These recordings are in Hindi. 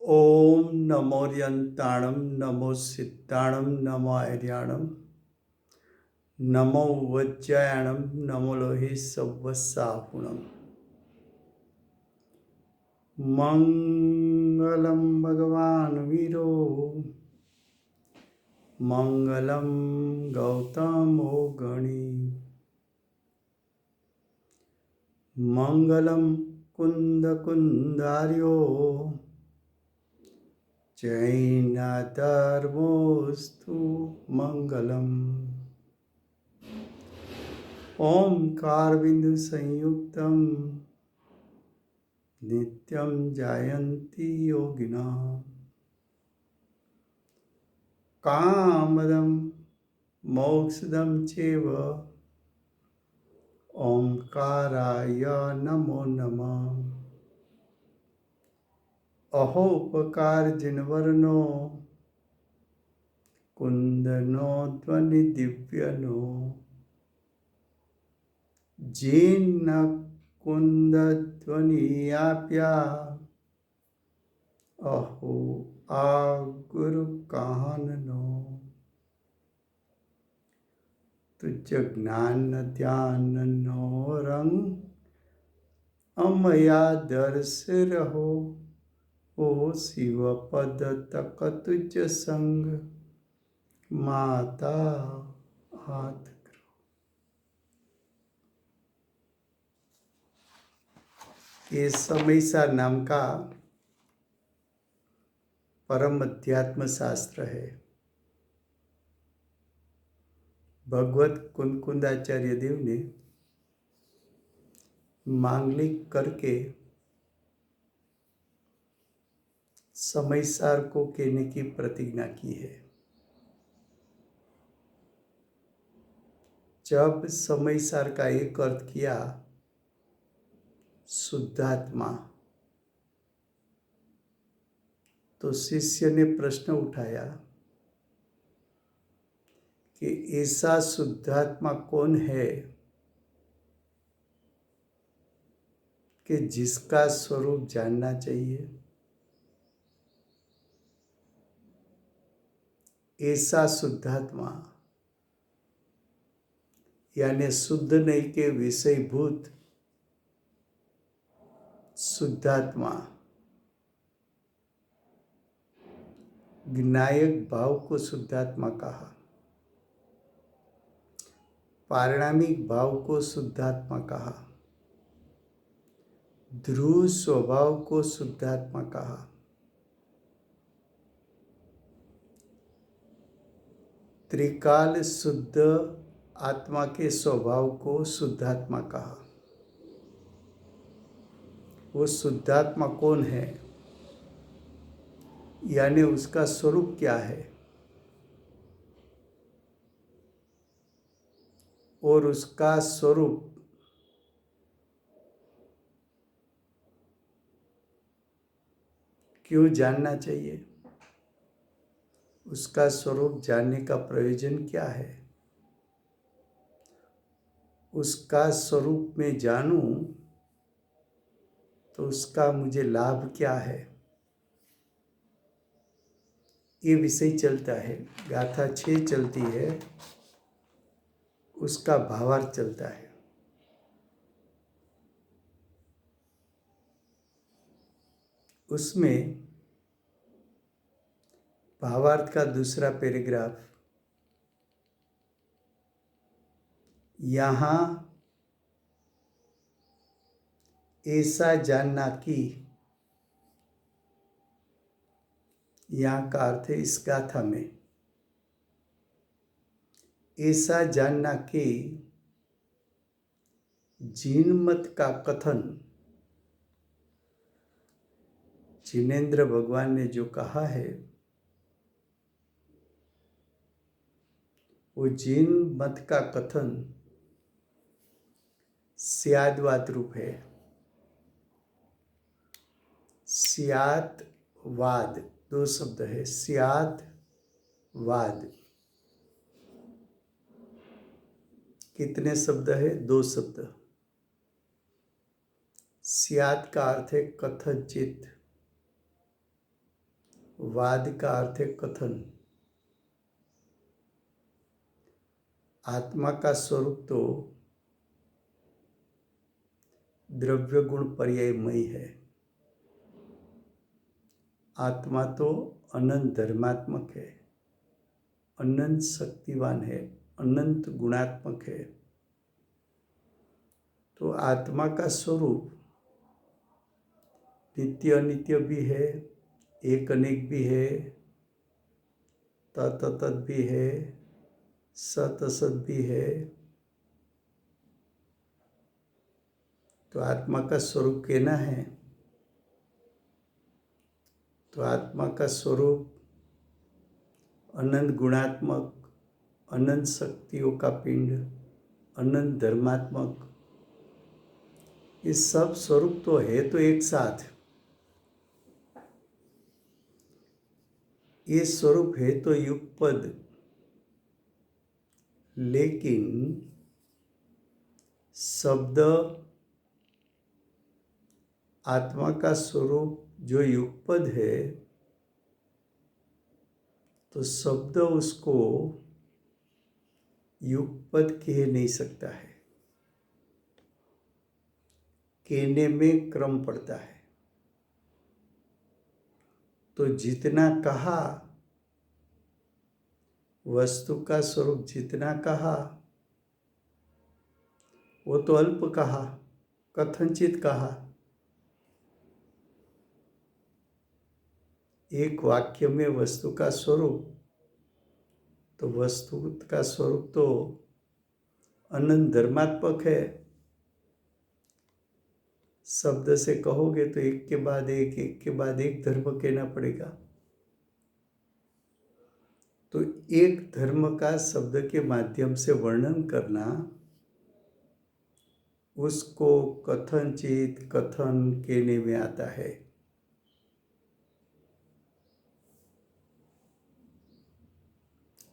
ओम नमोर्यंताणं नमो सिद्धाणं नमो आर्याणं नमो वज्रायणं नमो लोहे सव्वसाहुणं। मंगलं भगवान् वीरो मंगलं गौतमो गणी मंगलं कुन्दकुन्दार्यो जैनाधर्मोऽस्तु मंगलम्। ओंकार बिंदु संयुक्तं नित्यं जायन्ति योगिनां कामदं मोक्षदं चैव ओंकाराय नमो नमः। अहोपकारजिनवर्णो कुन्दनो ध्वनिदिव्यनो जीर्ण कुन्दध्वनियाप्या अहो आ गुरु काननो। तुझ ज्ञान ध्यान नो रंग अमया दर्श रहो ओ शिव पद तक तुझ संग माता हाथ करो। ये समयसार नाम का परम अध्यात्म शास्त्र है। भगवत कुंकुंदाचार्य देव ने मांगलिक करके समयसार को कहने की प्रतिज्ञा की है। जब समयसार का एक अर्थ किया शुद्धात्मा, तो शिष्य ने प्रश्न उठाया कि ऐसा शुद्धात्मा कौन है कि जिसका स्वरूप जानना चाहिए। ऐसा शुद्धात्मा यानी शुद्ध नहीं के विषयभूत शुद्धात्मा ज्ञायक भाव को शुद्धात्मा कहा, पारिणामिक भाव को शुद्धात्मा कहा, ध्रुव स्वभाव को शुद्धात्मा कहा, त्रिकाल शुद्ध आत्मा के स्वभाव को शुद्धात्मा कहा। वो शुद्धात्मा कौन है यानी उसका स्वरूप क्या है और उसका स्वरूप क्यों जानना चाहिए, उसका स्वरूप जानने का प्रयोजन क्या है, उसका स्वरूप में जानूं तो उसका मुझे लाभ क्या है, ये विषय चलता है। गाथा 6 चलती है, उसका भावार्थ चलता है। उसमें भावार्थ का दूसरा पैराग्राफ, यहाँ ऐसा जानना कि, यहाँ का अर्थ है इस गाथा में ऐसा जानना कि जीनमत का कथन जिनेन्द्र भगवान ने जो कहा है वो जीन मत का कथन स्यादवाद रूप है। स्यादवाद 2 शब्द है, स्यादवाद कितने शब्द है, 2 शब्द। स्याद का अर्थ है कथनचित, वाद का अर्थ है कथन। आत्मा का स्वरूप तो द्रव्य गुण पर्यायमय है। आत्मा तो अनंत धर्मात्मक है, अनंत शक्तिवान है, अनंत गुणात्मक है। तो आत्मा का स्वरूप नित्य अनित्य भी है, एक अनेक भी है, तत् तत् भी है, सत असत भी है। तो आत्मा का स्वरूप कहना है तो आत्मा का स्वरूप अनंत गुणात्मक, अनंत शक्तियों का पिंड, अनंत धर्मात्मक, ये सब स्वरूप तो है तो एक साथ। ये स्वरूप है तो युगपद, लेकिन शब्द आत्मा का स्वरूप जो युगपद है, तो शब्द उसको युगपद कह नहीं सकता है। कहने में क्रम पड़ता है। तो जितना कहा, वस्तु का स्वरूप जितना कहा, वो तो अल्प कहा, कथनचित कहा। एक वाक्य में वस्तु का स्वरूप, तो वस्तु का स्वरूप तो अनंत धर्मात्मक है। शब्द से कहोगे तो एक के बाद एक के बाद एक धर्म कहना पड़ेगा। तो एक धर्म का शब्द के माध्यम से वर्णन करना, उसको कथनचित कथन कहने में आता है।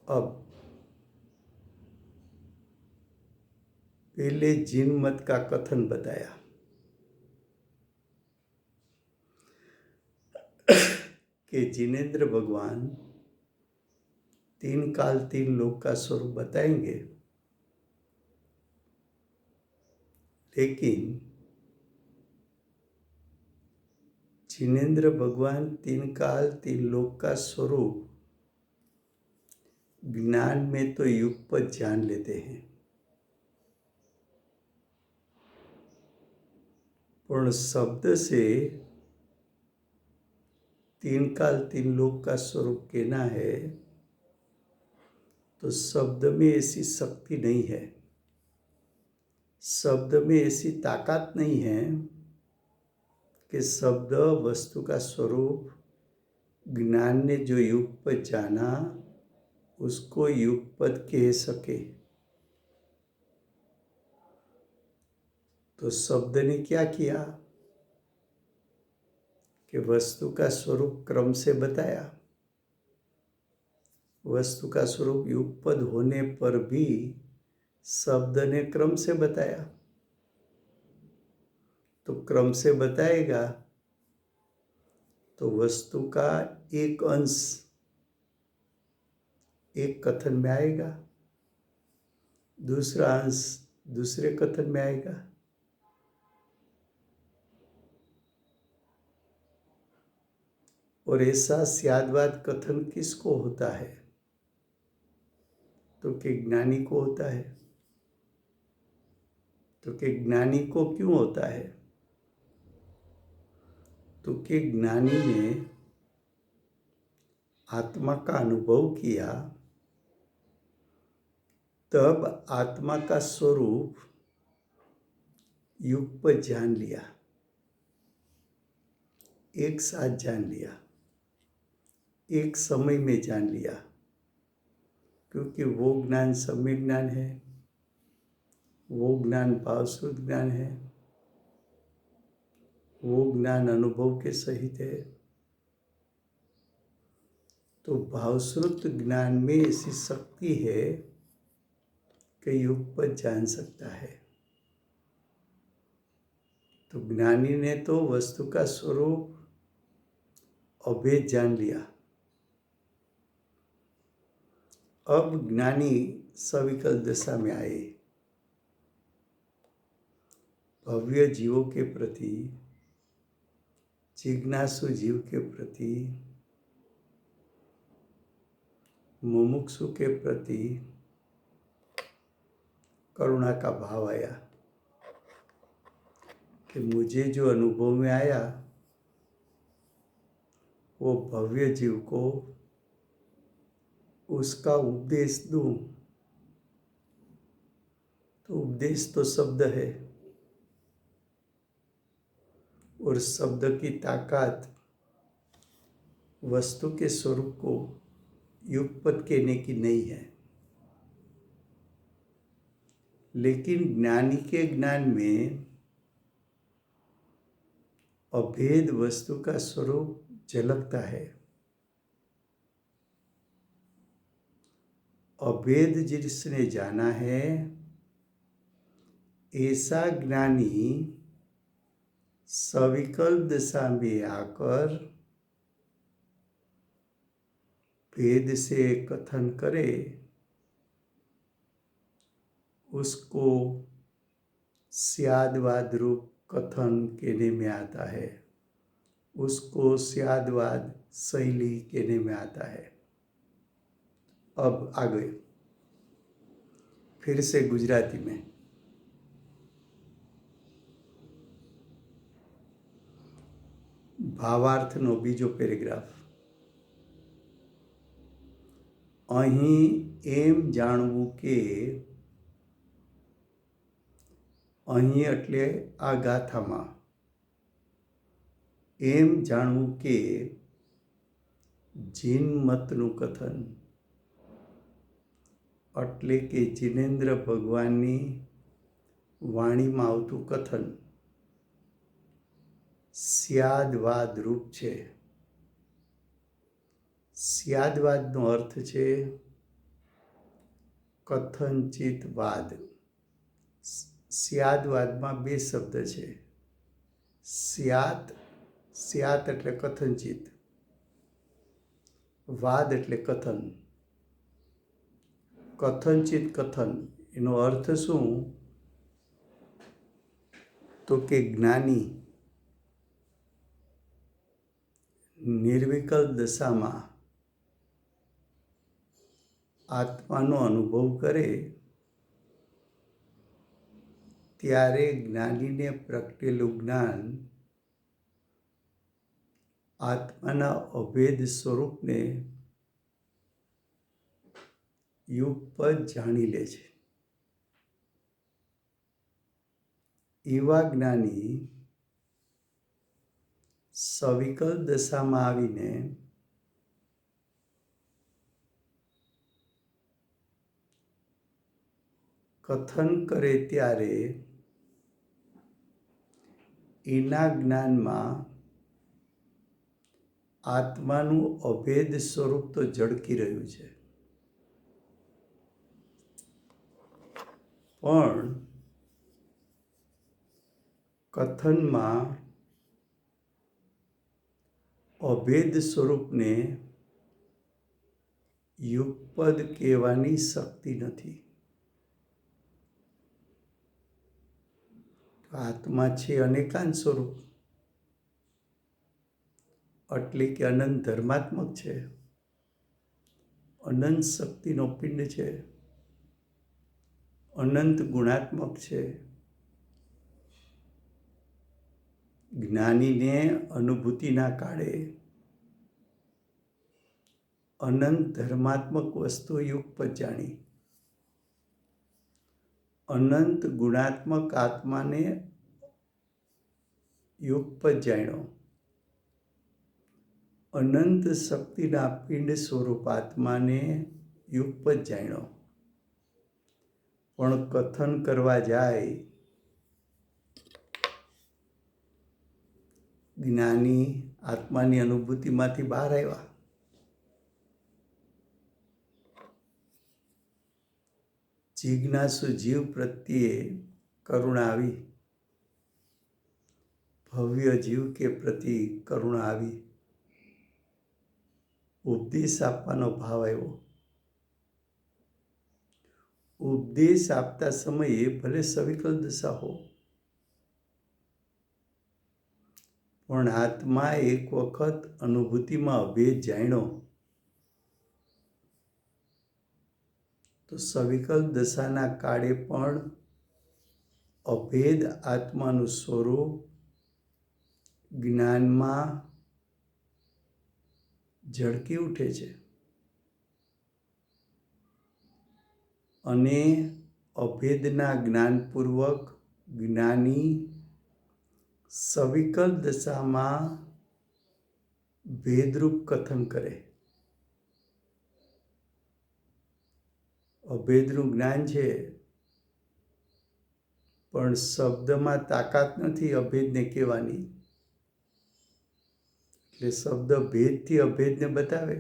अब पहले जिन मत का कथन बताया कि जिनेंद्र भगवान तीन काल तीन लोक का स्वरूप बताएंगे, लेकिन जिनेंद्र भगवान तीन काल तीन लोक का स्वरूप ज्ञान में तो युगपत जान लेते हैं, पूर्ण शब्द से तीन काल तीन लोक का स्वरूप कहना है, तो शब्द में ऐसी शक्ति नहीं है, शब्द में ऐसी ताकत नहीं है कि शब्द वस्तु का स्वरूप ज्ञान ने जो युगपत जाना उसको युगपत कह सके। तो शब्द ने क्या किया कि वस्तु का स्वरूप क्रम से बताया। वस्तु का स्वरूप युगपद होने पर भी शब्द ने क्रम से बताया। तो क्रम से बताएगा तो वस्तु का एक अंश एक कथन में आएगा, दूसरा अंश दूसरे कथन में आएगा। और ऐसा स्याद्वाद कथन किसको होता है? तो कि ज्ञानी को होता है। तो कि ज्ञानी को क्यों होता है? तो कि ज्ञानी ने आत्मा का अनुभव किया, तब आत्मा का स्वरूप युगपत जान लिया, एक साथ जान लिया, एक समय में जान लिया, क्योंकि वो ज्ञान सम्यक ज्ञान है, वो ज्ञान भावश्रुत ज्ञान है, वो ज्ञान अनुभव के सहित है। तो भावश्रुत ज्ञान में ऐसी शक्ति है कि युगपत जान सकता है। तो ज्ञानी ने तो वस्तु का स्वरूप अभेद जान लिया, अब ज्ञानी सविकल दशा में आए, भव्य जीवों के प्रति, जिज्ञासु जीव के प्रति, मुमुक्षु के प्रति करुणा का भाव आया कि मुझे जो अनुभव में आया वो भव्य जीव को उसका उपदेश दूं। तो उपदेश तो शब्द है, और शब्द की ताकत वस्तु के स्वरूप को युगपत कहने की नहीं है, लेकिन ज्ञानी के ज्ञान में अभेद वस्तु का स्वरूप झलकता है। अभेद जिसने जाना है, ऐसा ज्ञानी सविकल्प दशा में आकर भेद से कथन करे, उसको स्यादवाद रूप कथन कहने में आता है, उसको स्यादवाद शैली कहने में आता है। अब आगे फिर से गुजराती में। भावार्थનો બીજો પેરેગ્રાફ। અહીં એમ જાણવું કે, અહીં એટલે આ ગાથામાં, એમ જાણવું કે જીન मतનું કથન એટલે કે जिनेन्द्र ભગવાનની વાણીમાં આવતું કથન સ્યાદવાદ રૂપ છે। સ્યાદવાદનો અર્થ છે કથનચિત વાદ। સ્યાદવાદમાં બે શબ્દ છે, સ્યાત, સ્યાત એટલે કથનચિત, વાદ એટલે કથન। કથનચિત કથન એનો અર્થ શું? તો કે જ્ઞાની નિર્વિકલ્પ દશામાં આત્માનો અનુભવ કરે ત્યારે જ્ઞાનીને પ્રગટેલું જ્ઞાન આત્માના અભેદ સ્વરૂપને યુગપત જાણી લે છે। એવા જ્ઞાની સવિકલ્પ દશામાં આવીને કથન કરે ત્યારે એના જ્ઞાનમાં આત્માનું અભેદ સ્વરૂપ તો ઝળકી રહ્યું છે, પણ કથનમાં અભેદ સ્વરૂપને યુગપદ કહેવાની શક્તિ નથી। આત્મા છે અનેકાંત સ્વરૂપ, એટલે કે અનંત ધર્માત્મક છે, અનંત શક્તિનો પિંડ છે, અનંત ગુણાત્મક છે। જ્ઞાનીને અનુભૂતિના કાળે અનંત ધર્માત્મક વસ્તુ યુગપત જાણી, અનંત ગુણાત્મક આત્માને યુગપત જાણ્યો, અનંત શક્તિના પિંડ સ્વરૂપ આત્માને યુગપત જાણ્યો, પણ કથન કરવા જાય જ્ઞાની આત્માની અનુભૂતિમાંથી બહાર આવ્યા, જિજ્ઞાસુ જીવ પ્રત્યે કરુણા આવી, ભવ્ય જીવ કે પ્રતિ કરુણા આવી, ઉપદેશ આપવાનો ભાવ આવ્યો, ઉપદેશ આપતા સમયે ભલે સવિકલ દશા હો, પણ આત્મા એક વખત અનુભૂતિમાં અભેદ જાણ્યો તો સવિકલ દશાના કાળે પણ અભેદ આત્માનું સ્વરૂપ જ્ઞાનમાં ઝળકી ઉઠે છે અને અભેદના જ્ઞાનપૂર્વક જ્ઞાની સવિકલ દશામાં ભેદરૂપ કથન કરે. અભેદનું જ્ઞાન છે, પણ શબ્દમાં તાકાત નથી અભેદને કહેવાની, એટલે શબ્દ ભેદથી અભેદને બતાવે.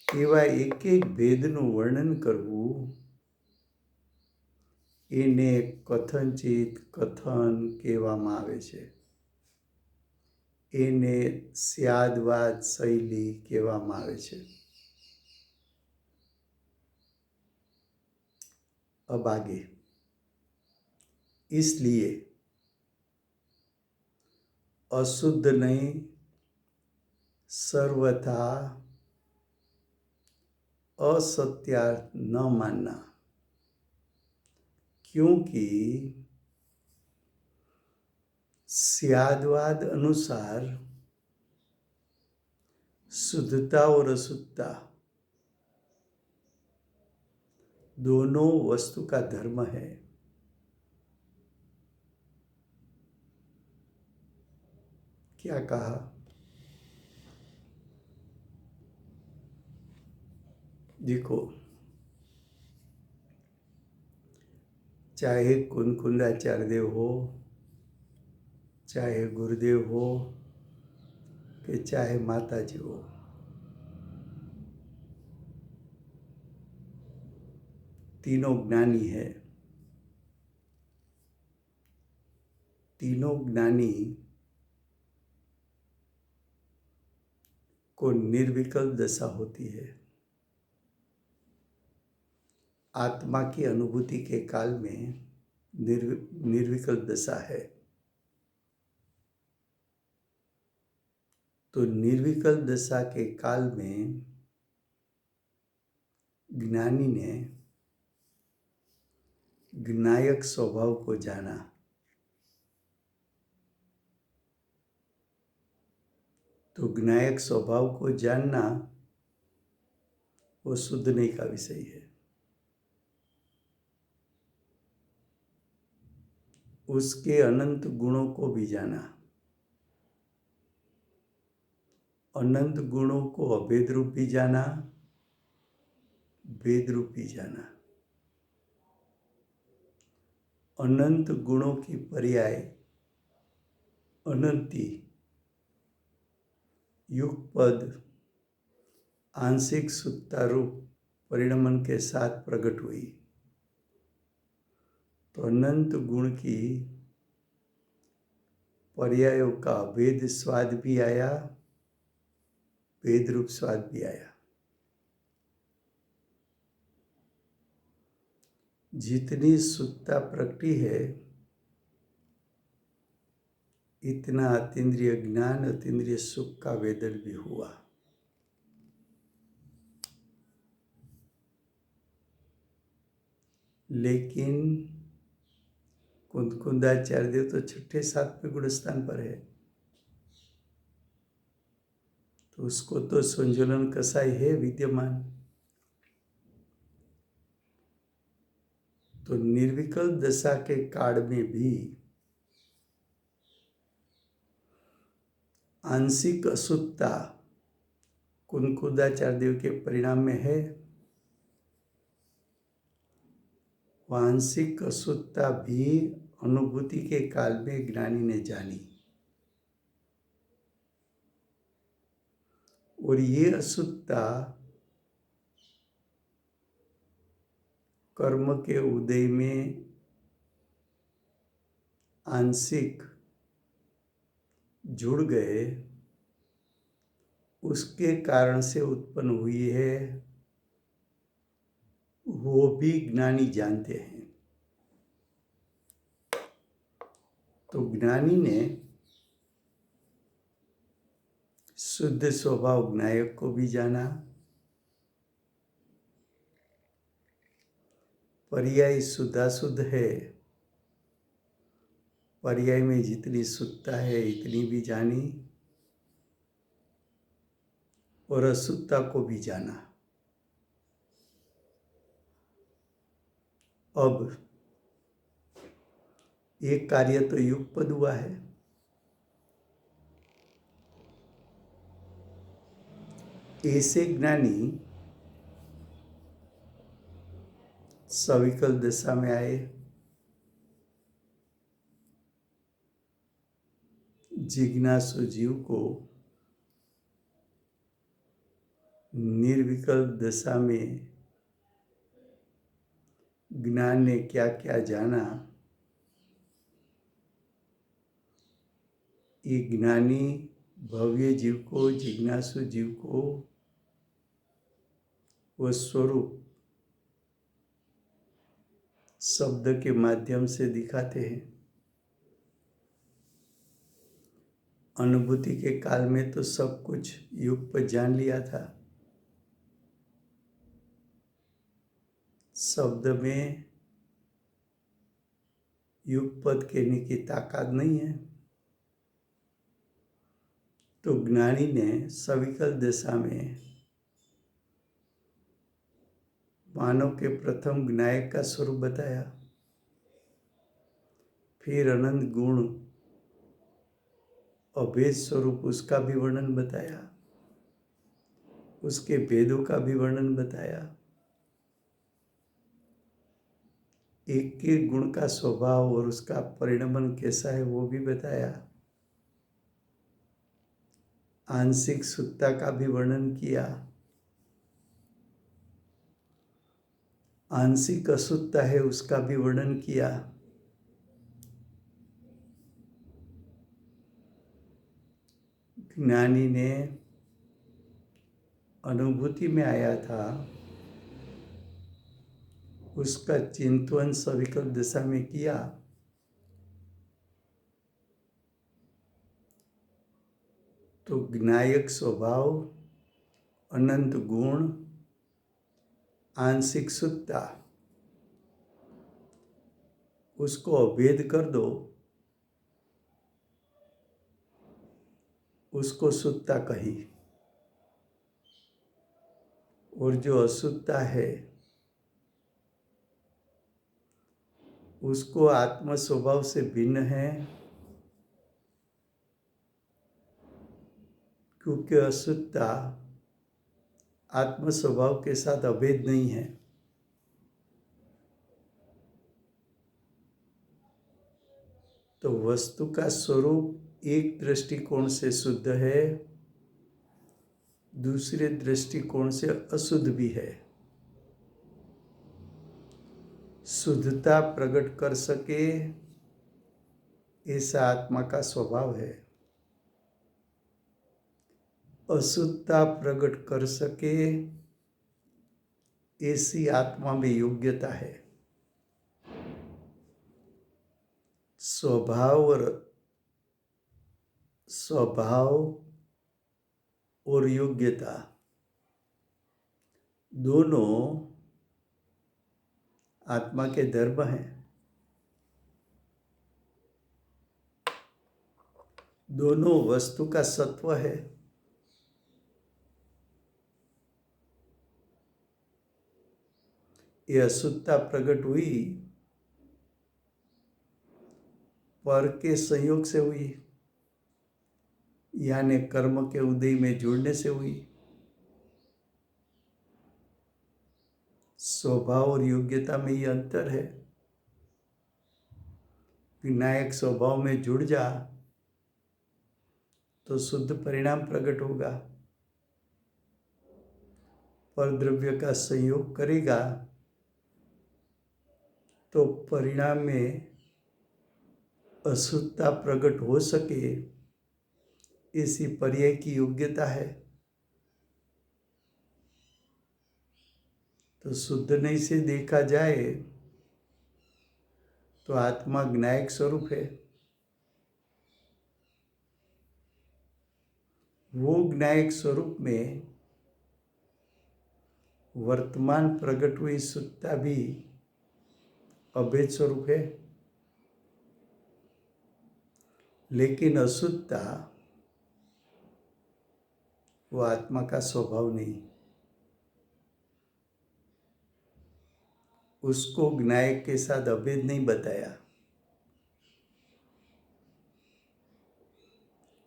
એવા એક એક ભેદનું વર્ણન કરવું એને કથનચિત કથન કહેવામાં આવે છે. એને સ્યાદવાદ શૈલી કહેવામાં આવે છે. अब आगे, इसलिए अशुद्ध नहीं सर्वथा असत्यार्थ न मानना, क्योंकि स्यादवाद अनुसार शुद्धता और अशुद्धता दोनों वस्तु का धर्म है. क्या कहा? देखो, चाहे कुंकुंदाचार्यदेव हो, चाहे गुरुदेव हो, कि चाहे माताजी हो, तीनों ज्ञानी है. तीनों ज्ञानी को निर्विकल्प दशा होती है. आत्मा की अनुभूति के काल में निर्विकल्प दशा है. तो निर्विकल्प दशा के काल में ज्ञानी ने ज्ञायक स्वभाव को जाना. तो ज्ञायक स्वभाव को जानना वो शुद्ध नहीं का विषय है. उसके अनंत गुणों को भी जाना. अनंत गुणों को अभेद रूप भी जाना, भेद रूप भी जाना. अनंत गुणों की पर्याय अनंती युगपद आंशिक सुत्ता रूप परिणमन के साथ प्रकट हुई. तो अनंत गुण की पर्यायों का भेद स्वाद भी आया, भेद रूप स्वाद भी आया. जितनी सुत्ता प्रकटी है इतना अतीन्द्रिय ज्ञान अतीन्द्रिय सुख का वेदन भी हुआ. लेकिन कुंकुंदाचार्यदेव तो 6ठे 7वें गुण स्थान पर है, तो उसको तो संजुलन कसाई है विद्यमान. तो निर्विकल्प दशा के काल में भी आंशिक अशुद्धता कुंकुंदाचार्यदेव के परिणाम में है. आंशिक अशुद्धता भी अनुभूति के काल में ज्ञानी ने जानी. और ये अशुद्धता कर्म के उदय में आंशिक जुड़ गए, उसके कारण से उत्पन्न हुई है. वो भी ज्ञानी जानते हैं। तो ज्ञानी ने शुद्ध स्वभाव ज्ञायक को भी जाना, पर्याय शुद्धाशुद्ध है, पर्याय में जितनी शुद्धता है इतनी भी जानी, और अशुद्धता को भी जाना। अब एक कार्य तो युगपद हुआ है, ऐसे ज्ञानी सविकल दशा में आए, जिज्ञासु जीव को निर्विकल्प दशा में ज्ञान ने क्या क्या जाना, ये ज्ञानी भव्य जीव को, जिज्ञासु जीव को वह स्वरूप शब्द के माध्यम से दिखाते हैं। अनुभूति के काल में तो सब कुछ युग पर जान लिया था, शब्द में युगपद कहने की ताकत नहीं है। तो ज्ञानी ने सविकल दशा में मानव के प्रथम ज्ञायक का स्वरूप बताया, फिर अनंत गुण अभेद स्वरूप उसका भी वर्णन बताया, उसके भेदों का भी वर्णन बताया, एक एक गुण का स्वभाव और उसका परिणमन कैसा है वो भी बताया, आंशिक शुद्धता का भी वर्णन किया, आंशिक अशुद्धता है उसका भी वर्णन किया। ज्ञानी ने अनुभूति में आया था, उसका चिंतन सविकल दशा में किया, तो ज्ञायक स्वभाव, अनंत गुण, आंशिक शुद्धता, उसको अभेद कर दो, उसको शुद्धता कही, और जो अशुद्धता है उसको आत्म स्वभाव से भिन्न है, क्योंकि अशुद्धता आत्म स्वभाव के साथ अभेद नहीं है। तो वस्तु का स्वरूप एक दृष्टिकोण से शुद्ध है, दूसरे दृष्टिकोण से अशुद्ध भी है। शुद्धता प्रकट कर सके ऐसा आत्मा का स्वभाव है, अशुद्धता प्रकट कर सके ऐसी आत्मा में योग्यता है। स्वभाव और योग्यता दोनों आत्मा के धर्म हैं, दोनों वस्तु का सत्व है। ये अशुद्धता प्रकट हुई पर के संयोग से हुई, यानी कर्म के उदय में जुड़ने से हुई। स्वभाव और योग्यता में ये अंतर है। विनायक स्वभाव में जुड़ जा तो शुद्ध परिणाम प्रकट होगा, पर द्रव्य का संयोग करेगा तो परिणाम में अशुद्धता प्रकट हो सके ऐसी पर्याय की योग्यता है। तो तो शुद्ध नहीं से देखा जाए तो आत्मा ज्ञायक स्वरूप है। वो ज्ञायक स्वरूप में वर्तमान प्रकट हुई शुद्धता भी अभेद स्वरूप है। लेकिन अशुद्धता वो आत्मा का स्वभाव नहीं। उसको ज्ञायक के साथ अभेद नहीं बताया,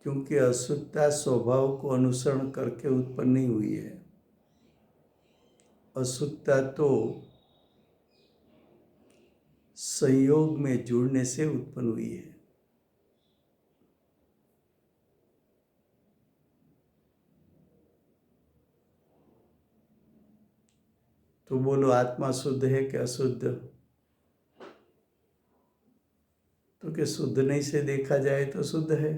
क्योंकि अशुद्धता स्वभाव को अनुसरण करके उत्पन्न नहीं हुई है। अशुद्धता तो संयोग में जुड़ने से उत्पन्न हुई है। तो बोलो, आत्मा शुद्ध है कि अशुद्ध? तो कि शुद्ध नहीं से देखा जाए तो शुद्ध है,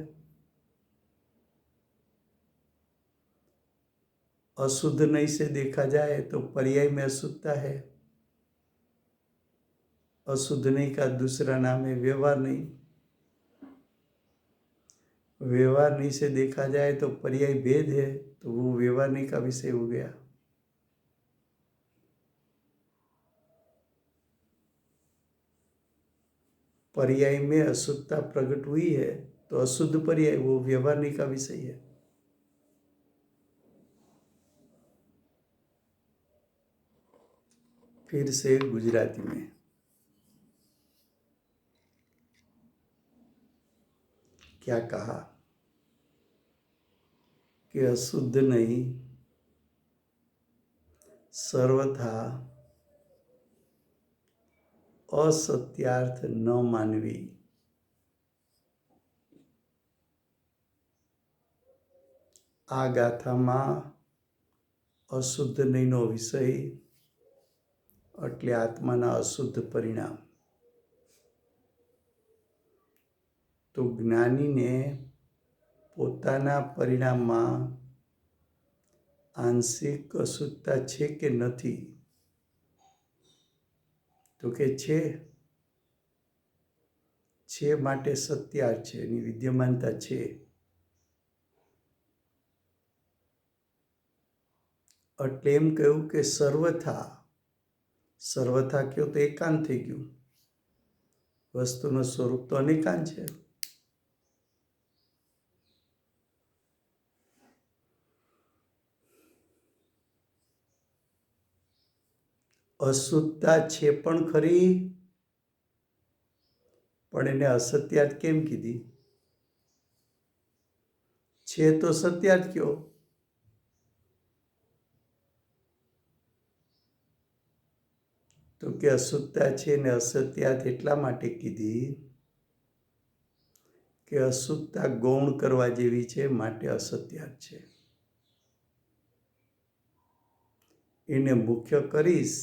अशुद्ध नहीं से देखा जाए तो पर्याय में अशुद्धता है। अशुद्ध नहीं का दूसरा नाम है व्यवहार नहीं। व्यवहार नहीं से देखा जाए तो पर्याय भेद है, तो वो व्यवहार नहीं का विषय हो गया। पर्याय में अशुद्धता प्रकट हुई है तो अशुद्ध पर्याय वो व्यवहार नहीं का विषय है। फिर से गुजराती में क्या कहा कि अशुद्ध नहीं सर्वथा असत्यार्थ न मानवी। आ ગાથામાં અશુદ્ધ નહીંનો વિષય એટલે આત્માના અશુદ્ધ પરિણામ। તો જ્ઞાનીને પોતાના પરિણામમાં આંશિક અશુદ્ધતા છે કે નથી? તો કે છે માટે સત્યાર્થ છે, એની વિદ્યમાનતા છે। એટલે એમ કહ્યું કે સર્વથા કયો તો એકાંત થઈ ગયું। વસ્તુનું સ્વરૂપ તો અનેકાંત છે। અશુદ્ધતા છે પણ ખરી, પણ એને અસત્યાર્થ કેમ કીધી? છે તો સત્યાર્થ કયો। તો કે અશુદ્ધતા છે ને અસત્યાર્થ એટલા માટે કીધી કે અશુદ્ધતા ગૌણ કરવા જેવી છે, માટે અસત્યાર્થ છે। એને મુખ્ય કરીશ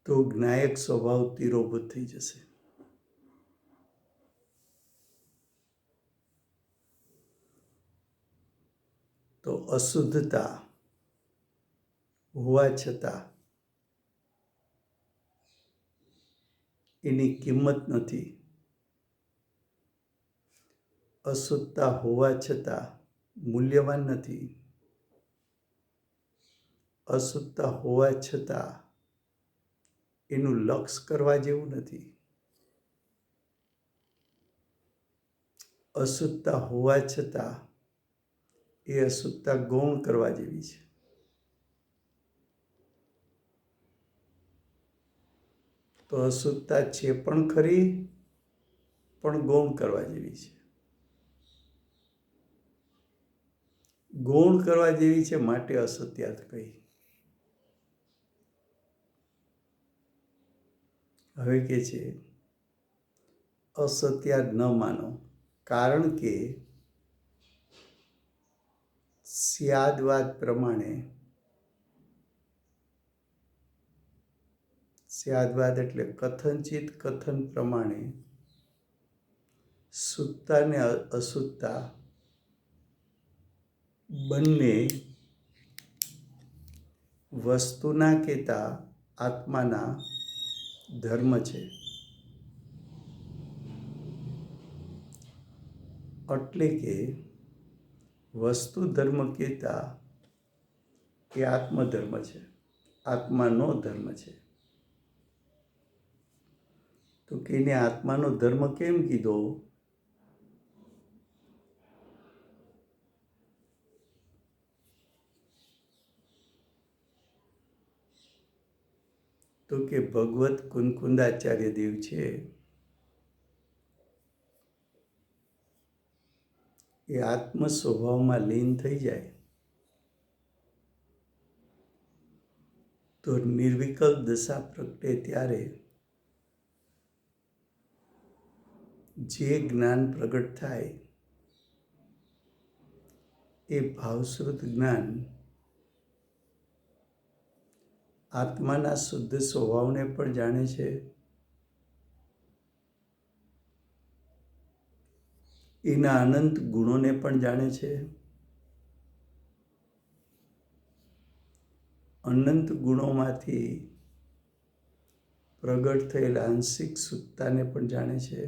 તો જ્ઞાયક સ્વભાવ તિરોભૂત થઈ જશે। તો અશુદ્ધતા હોવા છતાં એની કિંમત નથી। અશુદ્ધતા હોવા છતાં મૂલ્યવાન નથી। અશુદ્ધતા હોવા છતાં એનું લક્ષ્ય કરવા જેવું નથી। અશુદ્ધતા હોવા છતાં એ અશુદ્ધતા ગૌણ કરવા જેવી છે। તો અશુદ્ધતા છે પણ ખરી, પણ ગૌણ કરવા જેવી છે। ગૌણ કરવા જેવી છે માટે અસત્યાર્થ કહી। હવે કે છે અસત્યાર્થ ન માનો, કારણ કે સ્યાદવાદ પ્રમાણે, સ્યાદવાદ એટલે કથનચિત કથન પ્રમાણે શુદ્ધતા ને અશુદ્ધતા બંને વસ્તુના કહેતા આત્માના ધર્મ છે. એટલે કે વસ્તુ ધર્મ કહેતા એ આત્મધર્મ છે, આત્માનો ધર્મ છે. તો કે એને આત્માનો ધર્મ કેમ કીધો? તો કે ભગવત કુંકુંદાચાર્ય દેવ છે એ આત્મ સ્વભાવમાં લીન થઈ જાય તો નિર્વિકલ્પ દશા પ્રગટે ત્યારે જે જ્ઞાન પ્રગટ થાય એ ભાવશ્રુત જ્ઞાન આત્માના શુદ્ધ સ્વભાવને પણ જાણે છે, એના અનંત ગુણોને પણ જાણે છે, અનંત ગુણોમાંથી પ્રગટ થયેલા આંશિક શુદ્ધતાને પણ જાણે છે,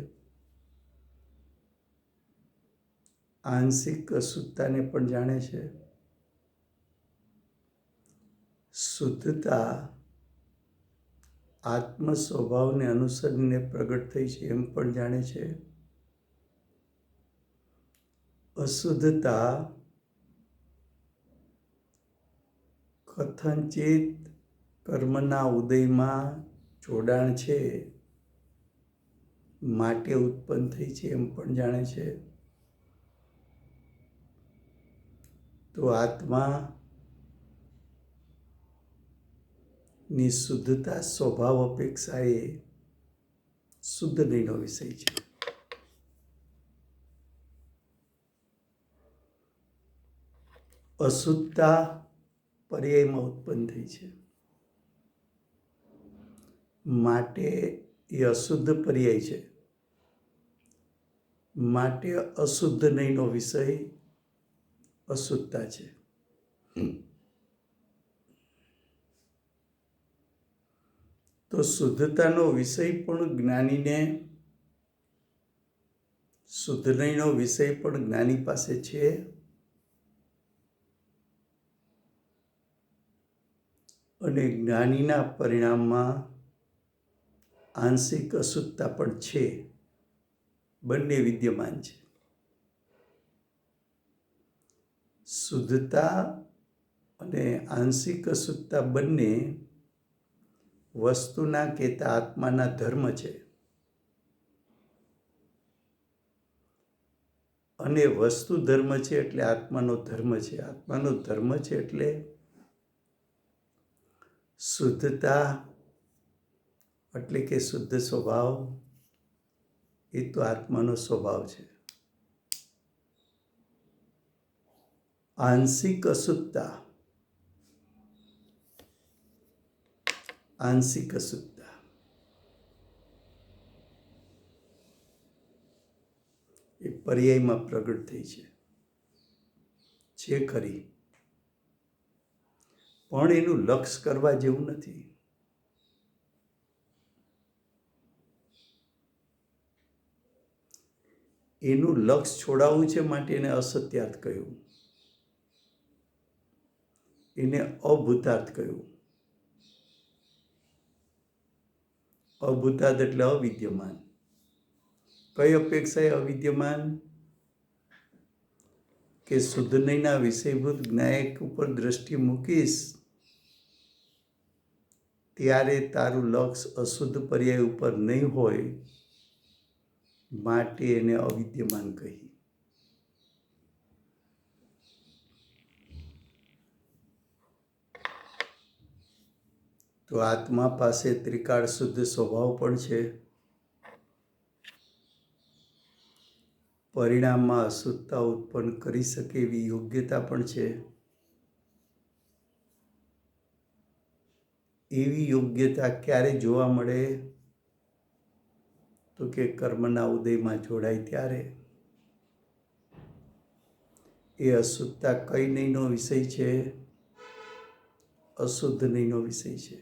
આંશિક અશુદ્ધતાને પણ જાણે છે. શુદ્ધતા આત્મ સ્વભાવને અનુસરીને પ્રગટ થઈ છે એમ પણ જાણે છે. અશુદ્ધતા કથનચિત કર્મના ઉદયમાં જોડાણ છે માટે ઉત્પન્ન થઈ છે એમ પણ જાણે છે. તો આત્મા ની શુદ્ધતા સ્વભાવ અપેક્ષાએ શુદ્ધ નહીંનો વિષય છે. અશુદ્ધતા પર્યાયમાં ઉત્પન્ન થઈ છે માટે એ અશુદ્ધ પર્યાય છે, માટે અશુદ્ધ નહીંનો વિષય અશુદ્ધતા છે. તો શુદ્ધતાનો વિષય પણ જ્ઞાનીને, શુદ્ધ નહીંનો વિષય પણ જ્ઞાની પાસે છે, અને જ્ઞાનીના પરિણામમાં આંશિક અશુદ્ધતા પણ છે. બંને વિદ્યમાન છે. શુદ્ધતા અને આંશિક અશુદ્ધતા બંને વસ્તુના કહેતા આત્માના ધર્મ છે, અને વસ્તુ ધર્મ છે એટલે આત્માનો ધર્મ છે. આત્માનો ધર્મ છે એટલે શુદ્ધતા એટલે કે શુદ્ધ સ્વભાવ એ તો આત્માનો સ્વભાવ છે. આંશિક અશુદ્ધતા, આંશિક અશુદ્ધતા એ પર્યાયમાં પ્રગટ થઈ છે ખરી, પણ એનું લક્ષ કરવા જેવું નથી. એનું લક્ષ છોડાવવું છે માટે એને અસત્યાર્થ કહ્યું, એને અભૂતાર્થ કહ્યું. અભૂતાર્થ એટલે અવિદ્યમાન. કઈ અપેક્ષાએ અવિદ્યમાન? કે શુદ્ધ નહીંના વિષયભૂત જ્ઞાયક ઉપર દ્રષ્ટિ મૂકીશ ત્યારે તારું લક્ષ અશુદ્ધ પર્યાય ઉપર નહીં હોય, માટે એને અવિદ્યમાન કહી. તો આત્મા પાસે ત્રિકાળ શુદ્ધ સ્વભાવ પણ છે, પરિણામમાં અશુદ્ધતા ઉત્પન્ન કરી શકે એવી યોગ્યતા પણ છે. એવી યોગ્યતા ક્યારે જોવા મળે? તો કે કર્મના ઉદયમાં જોડાય ત્યારે. એ અશુદ્ધતા કઈ નહીંનો વિષય છે? અશુદ્ધ નહીંનો વિષય છે.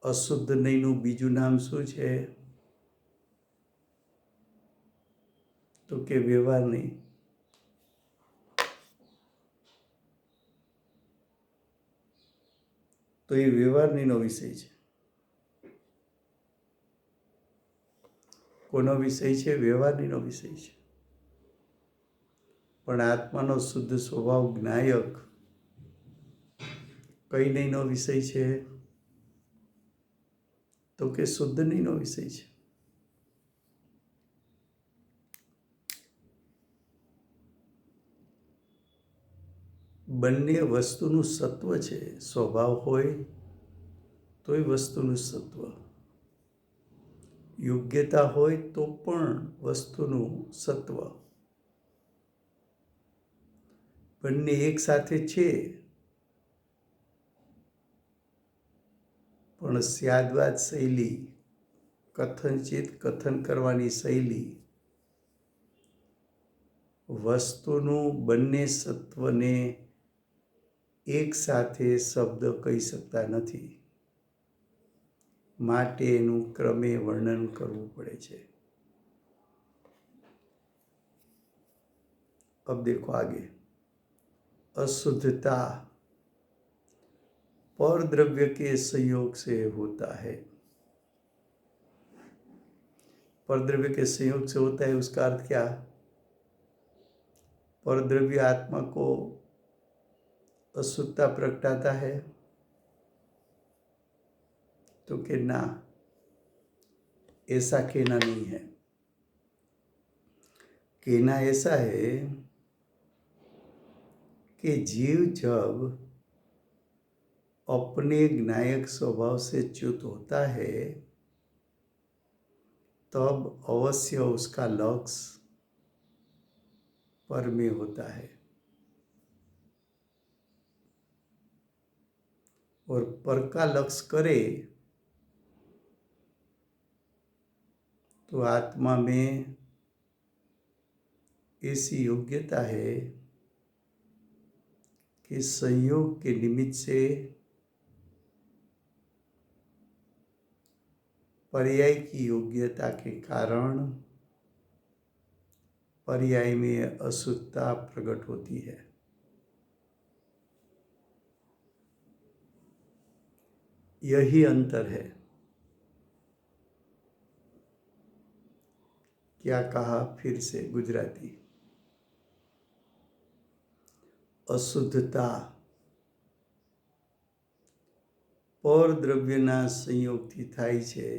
અશુદ્ધ નહીંનું બીજું નામ શું છે? તો કે વ્યવહાર નહીં. તો એ વ્યવહાર નહીંનો વિષય છે. કોનો વિષય છે? વ્યવહાર નહીંનો વિષય છે. પણ આત્માનો શુદ્ધ સ્વભાવ જ્ઞાયક કઈ નહીંનો વિષય છે? તો કે શુદ્ધ નહીંનો વિષય છે. બંને વસ્તુનું સત્વ છે. સ્વભાવ હોય તોય વસ્તુનું સત્વ, યોગ્યતા હોય તો પણ વસ્તુનું સત્વ. બંને એક સાથે છે, પણ સ્યાદવાદ શૈલી, કથનચિત કથન કરવાની શૈલી વસ્તુનું બંને સત્વને એક સાથે શબ્દ કહી શકતા નથી. માટે એનું ક્રમે વર્ણન કરવું પડે છે. अब देखो आगे. अशुद्धता पर द्रव्य के संयोग से होता है. पर द्रव्य के संयोग से होता है, उसका अर्थ क्या? पर द्रव्य आत्मा को अशुद्धता प्रगटाता है? तो कि ना, ऐसा कहना नहीं है. कहना ऐसा है कि जीव जब अपने ज्ञायक स्वभाव से च्युत होता है तब अवश्य उसका लक्ष्य पर में होता है. और पर का लक्ष्य करे तो आत्मा में ऐसी योग्यता है कि संयोग के निमित्त से पर्याय की योग्यता के कारण पर्याय में अशुद्धता प्रकट होती है. यही अंतर है. क्या कहा फिर से गुजराती? अशुद्धता पर द्रव्यना संयोगથી થાય છે.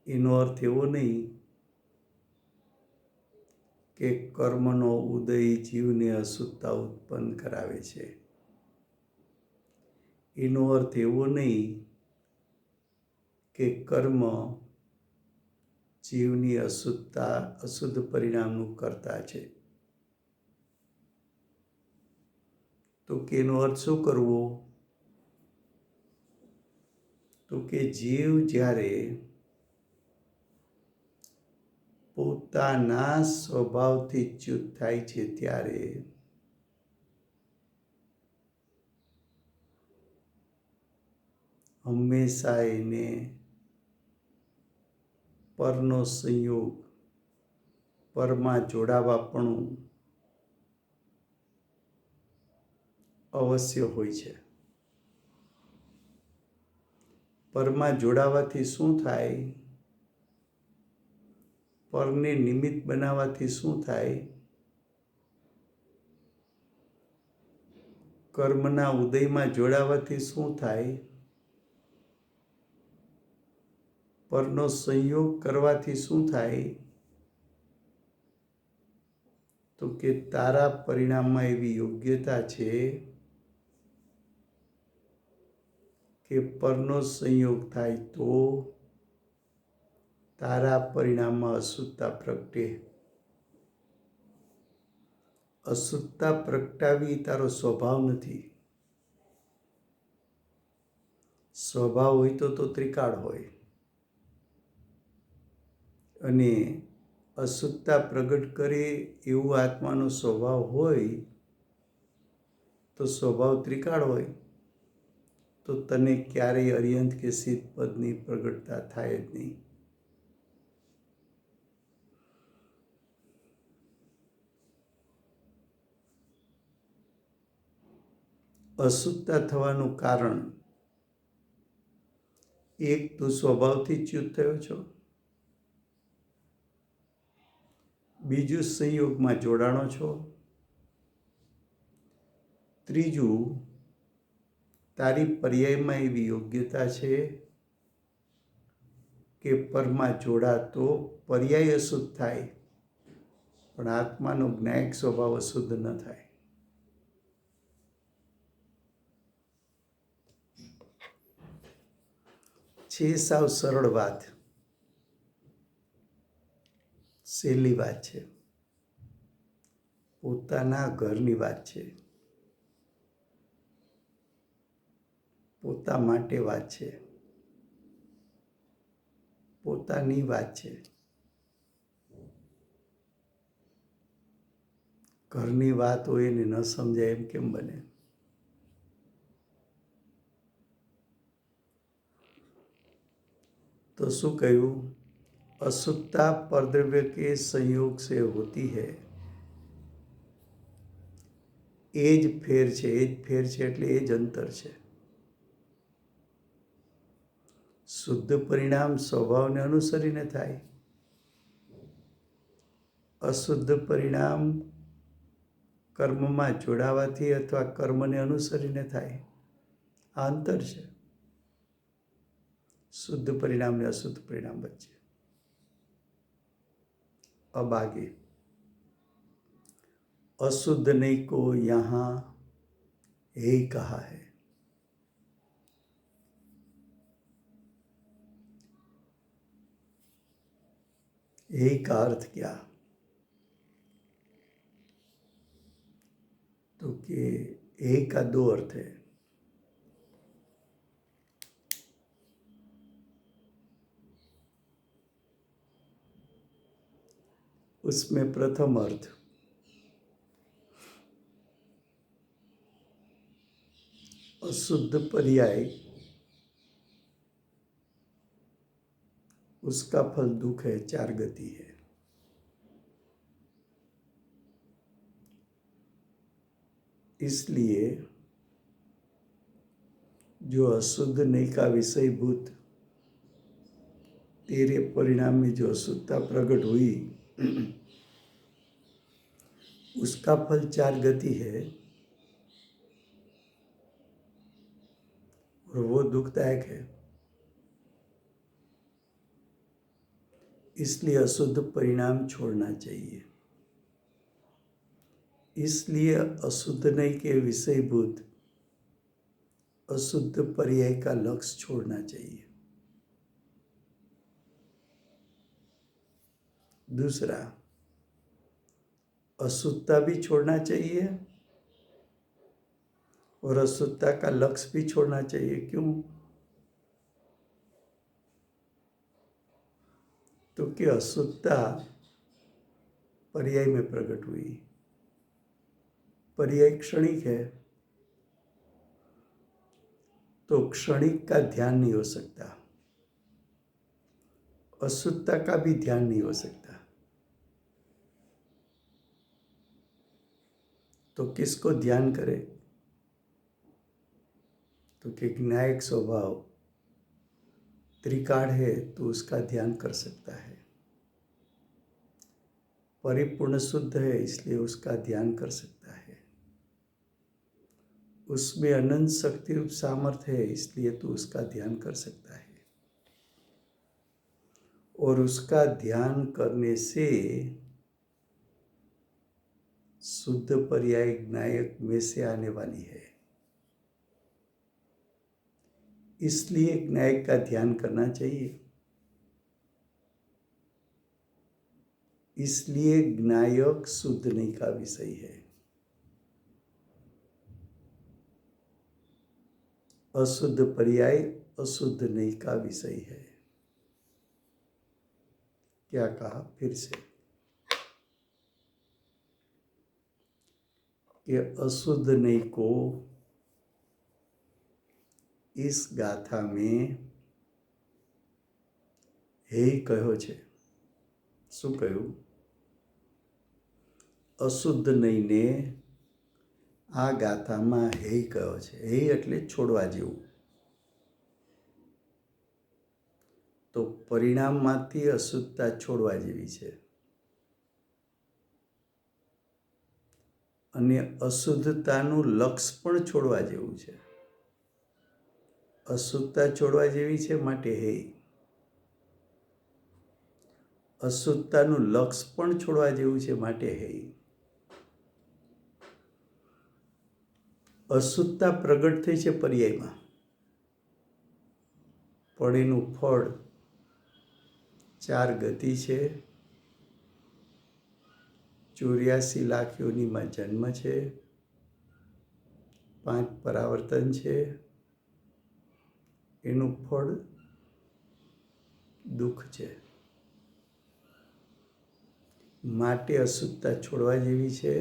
એનો અર્થ એવો નહીં કે કર્મનો ઉદય જીવને અશુદ્ધતા ઉત્પન્ન કરાવે છે. એનો અર્થ એવો નહીં કે કર્મ જીવની અશુદ્ધ પરિણામનું કર્તા છે. તો કે એનો અર્થ શું કરવો? તો કે જીવ જ્યારે પોતાના સ્વભાવથી ચ્યુત થાય છે ત્યારે હંમેશા એને પરનો સંયોગ, પરમાં જોડાવાપણું અવશ્ય હોય છે. પરમાં જોડાવાથી શું થાય? પરને નિમિત્ત બનાવવાથી શું થાય? કર્મના ઉદયમાં જોડાવાથી શું થાય? પરનો સંયોગ કરવાથી શું થાય? તો કે તારા પરિણામમાં એવી યોગ્યતા છે કે પરનો સંયોગ થાય તો તારા પરિણામમાં અશુદ્ધતા પ્રગટે. અશુદ્ધતા પ્રગટાવી તારો સ્વભાવ નથી. સ્વભાવ હોય તો ત્રિકાળ હોય અને અશુદ્ધતા પ્રગટ કરે એવું આત્માનો સ્વભાવ હોય તો સ્વભાવ ત્રિકાળ હોય તો તને ક્યારેય અરિહંત કે સિદ્ધ પદની પ્રગટતા થાય જ નહીં. અશુદ્ધતા થવાનું કારણ એક, તું સ્વભાવથી ચ્યુત થયો છો. બીજું, સંયોગમાં જોડાણો છો. ત્રીજું, તારી પર્યાયમાં એવી યોગ્યતા છે કે પરમાં જોડાતો પર્યાય અશુદ્ધ થાય પણ આત્માનો જ્ઞાયક સ્વભાવ અશુદ્ધ ન થાય. છે સાવ સરળ વાત, સહેલી વાત છે, પોતાના ઘરની વાત છે, પોતા માટે વાત છે, પોતાની વાત છે. ઘરની વાત હોય એને ન સમજાય એમ કેમ બને? तो શું કહ્યું? अशुद्धता परद्रव्य के संयोग से होती है. એ જ ફેર છે, એ જ ફેર છે એટલે એ જ અંતર છે. શુદ્ધ પરિણામ સ્વભાવને અનુસરીને થાય, અશુદ્ધ પરિણામ કર્મમાં જોડાવાથી અથવા કર્મને અનુસરીને થાય. આ અંતર છે शुद्ध परिणाम ने अशुद्ध परिणाम बच्चे. अब आगे, अशुद्ध नहीं को यहाँ यही कहा है. यही का अर्थ क्या? तो कि यही का दो अर्थ है. उसमें प्रथम अर्थ अशुद्ध पर्याय उसका फल दुख है, चार गति है. इसलिए जो अशुद्ध नहीं का विषयभूत तेरे परिणाम में जो अशुद्धता प्रकट हुई उसका फल चार गति है और वो दुखदायक है. इसलिए अशुद्ध परिणाम छोड़ना चाहिए. इसलिए अशुद्ध नहीं के विषयभूत अशुद्ध पर्याय का लक्ष्य छोड़ना चाहिए. दूसरा, अशुद्धता भी छोड़ना चाहिए और अशुद्धता का लक्ष्य भी छोड़ना चाहिए. क्यों? तो कि अशुद्धता पर्याय में प्रकट हुई. पर्याय क्षणिक है तो क्षणिक का ध्यान नहीं हो सकता, अशुद्धता का भी ध्यान नहीं हो सकता. तो किसको ध्यान करे? तो कि ज्ञायक स्वभाव त्रिकाल है तो उसका ध्यान कर सकता है. परिपूर्ण शुद्ध है इसलिए उसका ध्यान कर सकता है. उसमें अनंत शक्ति रूप सामर्थ्य है इसलिए तू उसका ध्यान कर सकता है. और उसका ध्यान करने से शुद्ध पर्याय ज्ञायक में से आने वाली है. इसलिए ज्ञायक का ध्यान करना चाहिए. इसलिए ज्ञायक शुद्ध नहीं का विषय है. अशुद्ध पर्याय अशुद्ध नहीं का विषय है. क्या कहा? फिर से कि अशुद्ध नहीं को इस गाथा में हे कहो छे। શું કહ્યું? અશુદ્ધ નહીંને આ ગાથામાં હે કહ્યો છે. હે એટલે છોડવા જેવું. તો પરિણામમાંથી અશુદ્ધતા છોડવા જેવી છે અને અશુદ્ધતાનું લક્ષ પણ છોડવા જેવું છે. અશુદ્ધતા છોડવા જેવી છે માટે હે. અશુદ્ધતાનું લક્ષ પણ છોડવા જેવું છે માટે હે. અશુદ્ધતા પ્રગટ થઈ છે પર્યાયમાં, પણ એનું ફળ 4 ગતિ છે, 84 લાખ યોનિમાં જન્મ છે, 5 પરાવર્તન છે. એનું ફળ દુઃખ છે. માટે અશુદ્ધતા છોડવા જેવી છે.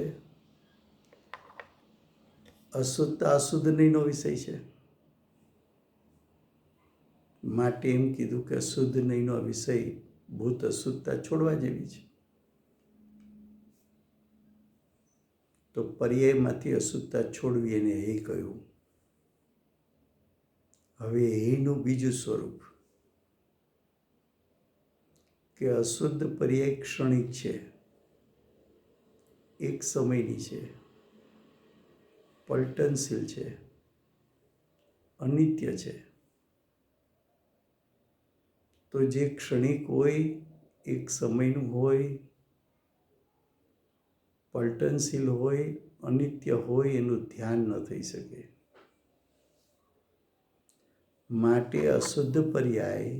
અશુદ્ધતા અશુદ્ધ નહીંનો વિષય છે. માટે એમ કીધું કે અશુદ્ધ નહીંનો વિષય ભૂત અશુદ્ધતા છોડવા જેવી છે. તો પર્યાયમાંથી અશુદ્ધતા છોડવી એને હે કહ્યું. હવે હેનું બીજું સ્વરૂપ કે અશુદ્ધ પર્યાય ક્ષણિક છે, એક સમયની છે, પલટનશીલ છે, અનિત્ય છે. તો જે ક્ષણિક હોય, એક સમયનું હોય, પલટનશીલ હોય, અનિત્ય હોય, એનું ધ્યાન ન થઈ શકે. માટે અશુદ્ધ પર્યાય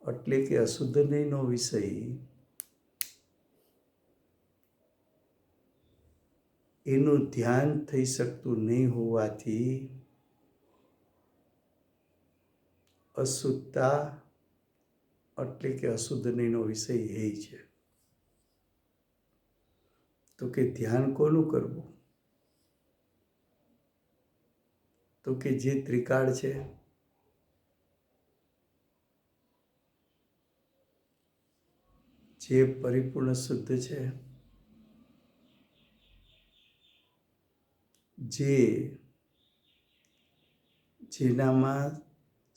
એટલે કે અશુદ્ધ નહીંનો વિષય એનું ધ્યાન થઈ શકતું નહીં હોવાથી અશુદ્ધતા એટલે કે અશુદ્ધ નહીંનો વિષય હે છે. તો કે ધ્યાન કોનું કરવું? તો કે જે ત્રિકાળ છે, જે પરિપૂર્ણ શુદ્ધ છે, જેનામાં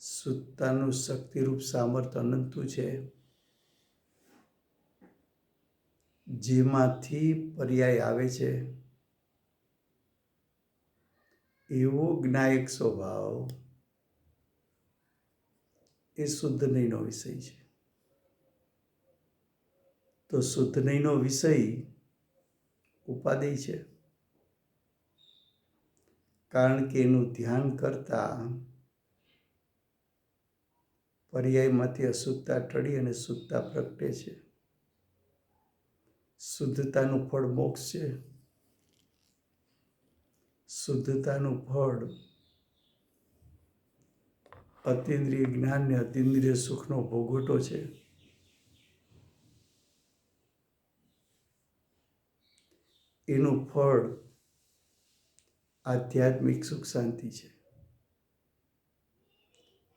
શુદ્ધતાનું શક્તિરૂપ સામર્થ્ય અનંતું છે, જેમાંથી પર્યાય આવે છે, એવો જ્ઞાયક સ્વભાવ એ શુદ્ધ નહીંનો વિષય છે. તો શુદ્ધ નહીંનો વિષય ઉપાદેય છે, કારણ કે એનું ધ્યાન કરતા પર્યાયમાંથી અશુદ્ધતા ટળી અને શુદ્ધતા પ્રગટે છે. શુદ્ધતાનું ફળ મોક્ષ છે. શુદ્ધતાનું ફળ અતિન્દ્રિય જ્ઞાન ને અતિન્દ્રિય સુખનો ભોગવટો છે. એનું ફળ આધ્યાત્મિક સુખ શાંતિ છે.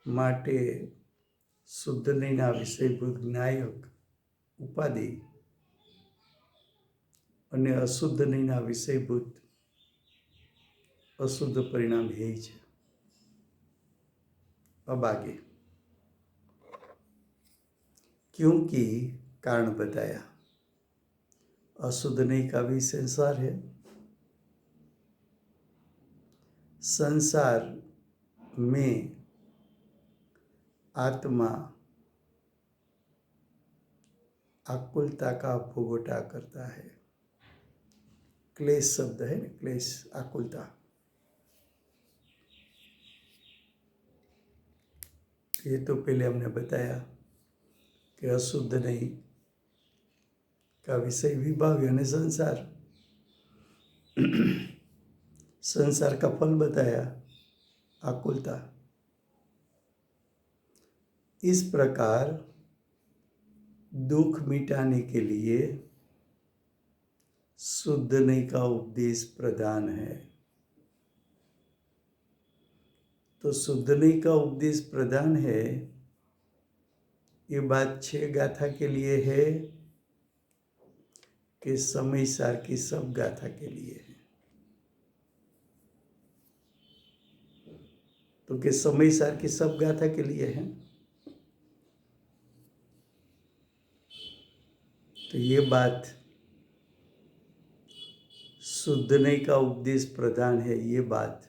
માટે શુદ્ધ નહીંના વિષયભૂત જ્ઞાયક ઉપાધિ અને અશુદ્ધ નહીંના વિષયભૂત अशुद्ध परिणाम यही है। अब आगे, क्योंकि कारण बताया, अशुद्ध नहीं का भी संसार है। संसार में आत्मा आकुलता का भोगटा करता है। क्लेश शब्द है ना, क्लेश, आकुलता। ये तो पहले हमने बताया कि अशुद्ध नहीं का विषय विभाग यानी संसार। संसार का फल बताया, आकुलता। इस प्रकार दुख मिटाने के लिए शुद्ध नहीं का उपदेश प्रधान है। तो शुद्ध नहीं का उपदेश प्रधान है, ये बात 6 गाथा के लिए है कि समय सार की सब गाथा के लिए है? तो कि समय सार की सब गाथा के लिए है। तो ये बात शुद्ध नहीं का उपदेश प्रधान है, ये बात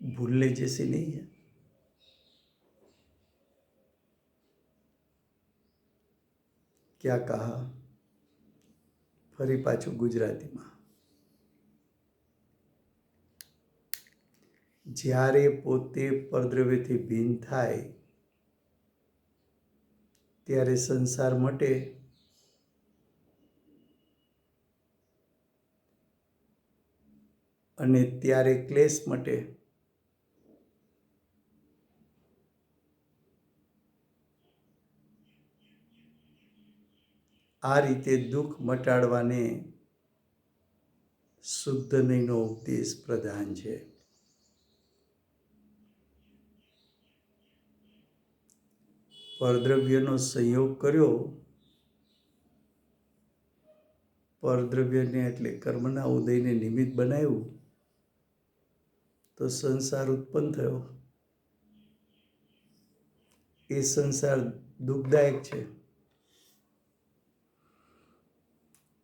भूलने जैसी नहीं है। क्या कहा फरी पाछું ગુજરાતીમાં? જ્યારે પોતે પરદ્રવ્યથી ભિન્ન થાય ત્યારે સંસાર મટે અને ત્યારે ક્લેશ મટે। આ રીતે દુઃખ મટાડવાને શુદ્ધ નહીંનો ઉપદેશ પ્રધાન છે। પરદ્રવ્યનો સંયોગ કર્યો, પરદ્રવ્યને એટલે કર્મના ઉદયને નિમિત્ત બનાવ્યું, તો સંસાર ઉત્પન્ન થયો। એ સંસાર દુઃખદાયક છે।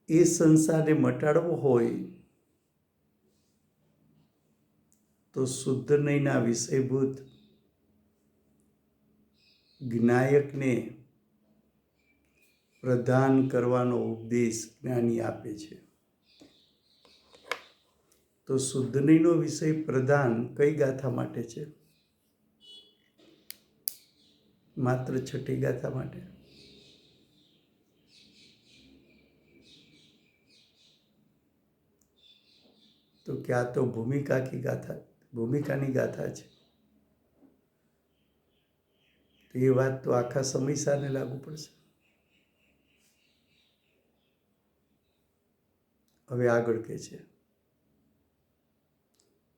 એ સંસારને મટાડવો હોય તો શુદ્ધ નહીંના વિષયભૂત જ્ઞાયકને પ્રદાન કરવાનો ઉપદેશ જ્ઞાની આપે છે। તો શુદ્ધ નહીંનો વિષય પ્રદાન કઈ ગાથા માટે છે? માત્ર 6ઠી ગાથા માટે। તો क्या तो भूमिका की गाथा, भूमिकाની ગાથા છે। તો એ વાત તો આખા સમયસારને લાગુ પડશે। હવે આગળ કહે છે,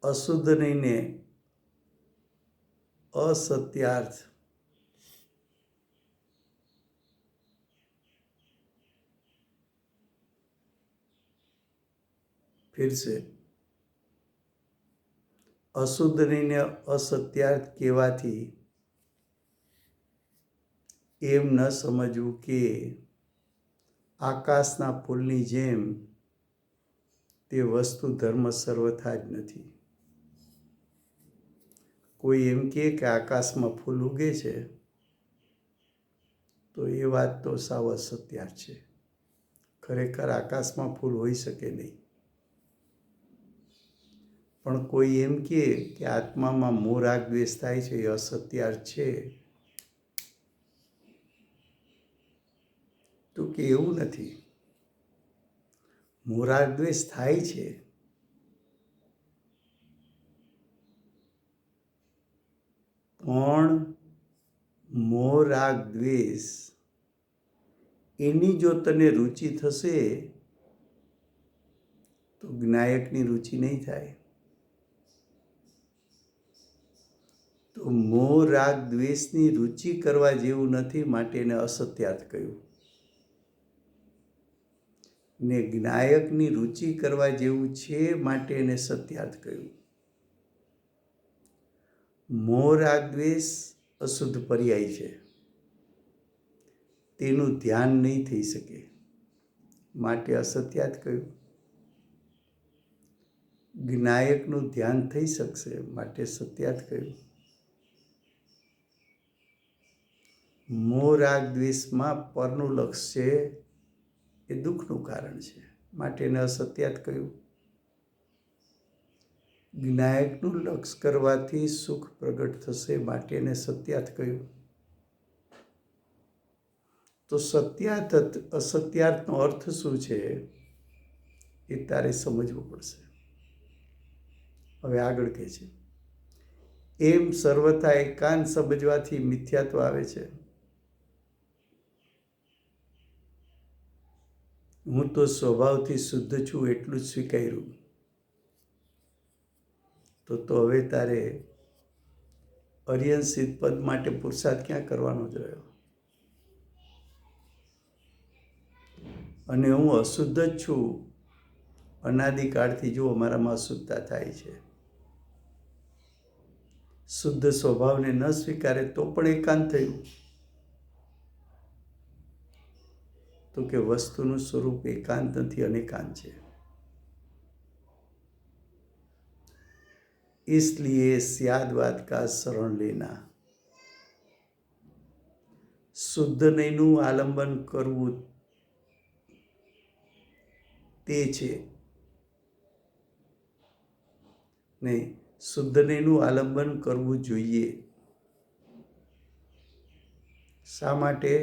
અશુદ્ધ નહીંને असत्यार्थ फिर से અશુદ્ધ નહીંને અસત્યાર્થ કહેવાથી એમ ન સમજવું કે આકાશના ફૂલની જેમ તે વસ્તુ ધર્મ સર્વથા જ નથી। કોઈ એમ કહે કે આકાશમાં ફૂલ ઉગે છે, તો એ વાત તો સાવ અસત્યાર્થ છે। ખરેખર આકાશમાં ફૂલ હોઈ શકે નહીં। પણ કોઈ એમ કહે કે આત્મામાં મોહ રાગ દ્વેષ થાય છે, એ અસત્યાર્થ છે, તો કે એવું નથી। મોહ રાગ દ્વેષ થાય છે, પણ મોહ રાગ દ્વેષ એની જો તને રુચિ થશે તો જ્ઞાયકની રુચિ નહીં થાય। તો મોહ રાગ દ્વેષની રુચિ કરવા જેવું નથી, માટે એને અસત્યાર્થ કહ્યું। ને જ્ઞાયકની રુચિ કરવા જેવું છે, માટે એને સત્યાર્થ કહ્યું। મોહ રાગ દ્વેષ અશુદ્ધ પર્યાય છે, તેનું ધ્યાન નહીં થઈ શકે, માટે અસત્યાર્થ કહ્યું। જ્ઞાયકનું ધ્યાન થઈ શકશે, માટે સત્યાર્થ કહ્યું। મોહ રાગ દ્વેષમાં પરનું લક્ષ્ય છે, એ દુઃખનું કારણ છે, માટે એને અસત્યાર્થ કહ્યું। જ્ઞાયકનું લક્ષ કરવાથી સુખ પ્રગટ થશે, માટે એને સત્યાર્થ કહ્યું। તો સત્યાર્થ અસત્યાર્થનો અર્થ શું છે એ તારે સમજવું પડશે। હવે આગળ કહે છે, એમ સર્વથા એકાંત સમજવાથી મિથ્યાત્વ આવે છે। હું તો સ્વભાવથી શુદ્ધ છું એટલું જ સ્વીકાર્યું. તો હવે તારે અર્યંસિત પદ માટે પુરુષાર્થ ક્યાં કરવાનો જ રહ્યો? અને હું અશુદ્ધ જ છું. અનાદિકાળથી જો અમારામાં અશુદ્ધતા થાય છે. શુદ્ધ સ્વભાવને ન સ્વીકારે તો પણ એકાંત થયું. તો કે વસ્તુનું સ્વરૂપ એકાંત નથી, અનેકાંત છે. इसलिए स्यादवाद का शरण लेना. શુદ્ધ નહીંનું આલંબન કરવું તે છે. નહીં, શુદ્ધ નહીંનું આલંબન કરવું જોઈએ. શા માટે?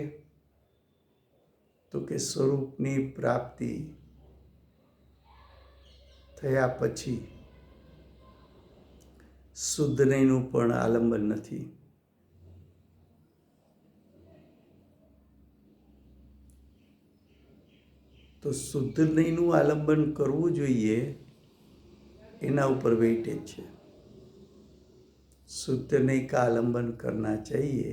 તો કે સ્વરૂપની પ્રાપ્તિ થયા પછી શુદ્ધ નહીંનું પણ આલંબન નથી. તો શુદ્ધ નહીંનું આલંબન કરવું જોઈએ એના ઉપર વેઇટેજ છે. शुद्ध नहीं का आलंबन करना चाहिए,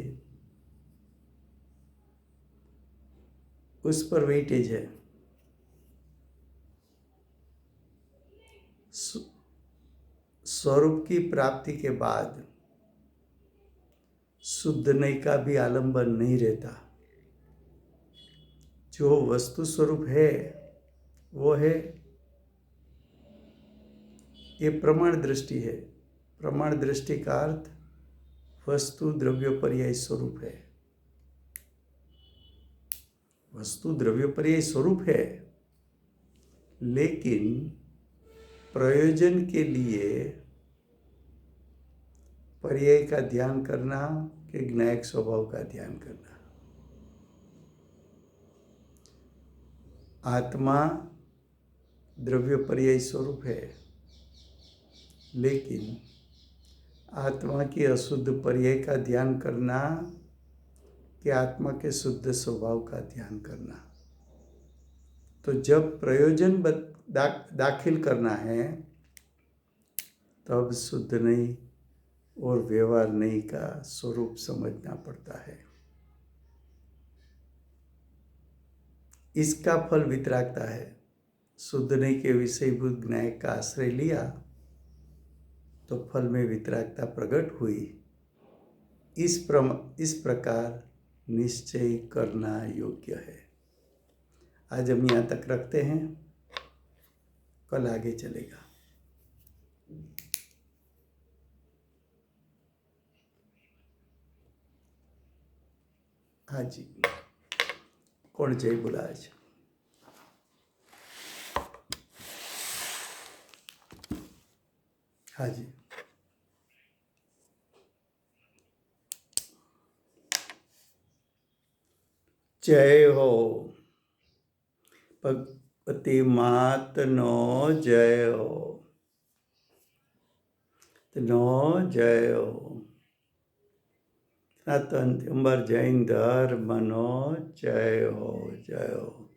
उस पर वेटेज है. स्वरूप की प्राप्ति के बाद शुद्ध नहीं का भी आलंबन नहीं रहता. जो वस्तु स्वरूप है वो है, ये प्रमाण दृष्टि है. प्रमाण दृष्टि का अर्थ वस्तु द्रव्य पर्याय स्वरूप है. वस्तु द्रव्य पर्याय स्वरूप है, लेकिन प्रयोजन के लिए पर्याय का ध्यान करना कि ज्ञायक स्वभाव का ध्यान करना. आत्मा द्रव्य पर्याय स्वरूप है, लेकिन आत्मा की अशुद्ध पर्याय का ध्यान करना कि आत्मा के शुद्ध स्वभाव का ध्यान करना. तो जब प्रयोजन दाखिल करना है तब शुद्ध नहीं और व्यवहार नहीं का स्वरूप समझना पड़ता है. इसका फल वितरागता है. शुद्ध नहीं के विषयभूत ज्ञान का आश्रय लिया तो फल में वितरागता प्रकट हुई. इस प्रकार निश्चय करना योग्य है. आज हम यहाँ तक रखते हैं, कल आगे चलेगा. हाँ जी, कौन जय बोलाए છે? हाँ जी. जय हो. भगवती मात नो जय हो. नो जय हो. सनातन दिगंबर जैन धर्म नो जय हो. जय हो.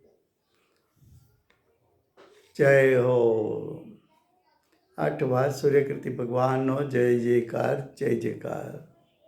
जय हो. 8 વાર સૂર્યકીર્તિ ભગવાનનો જય જયકાર. જય જયકાર.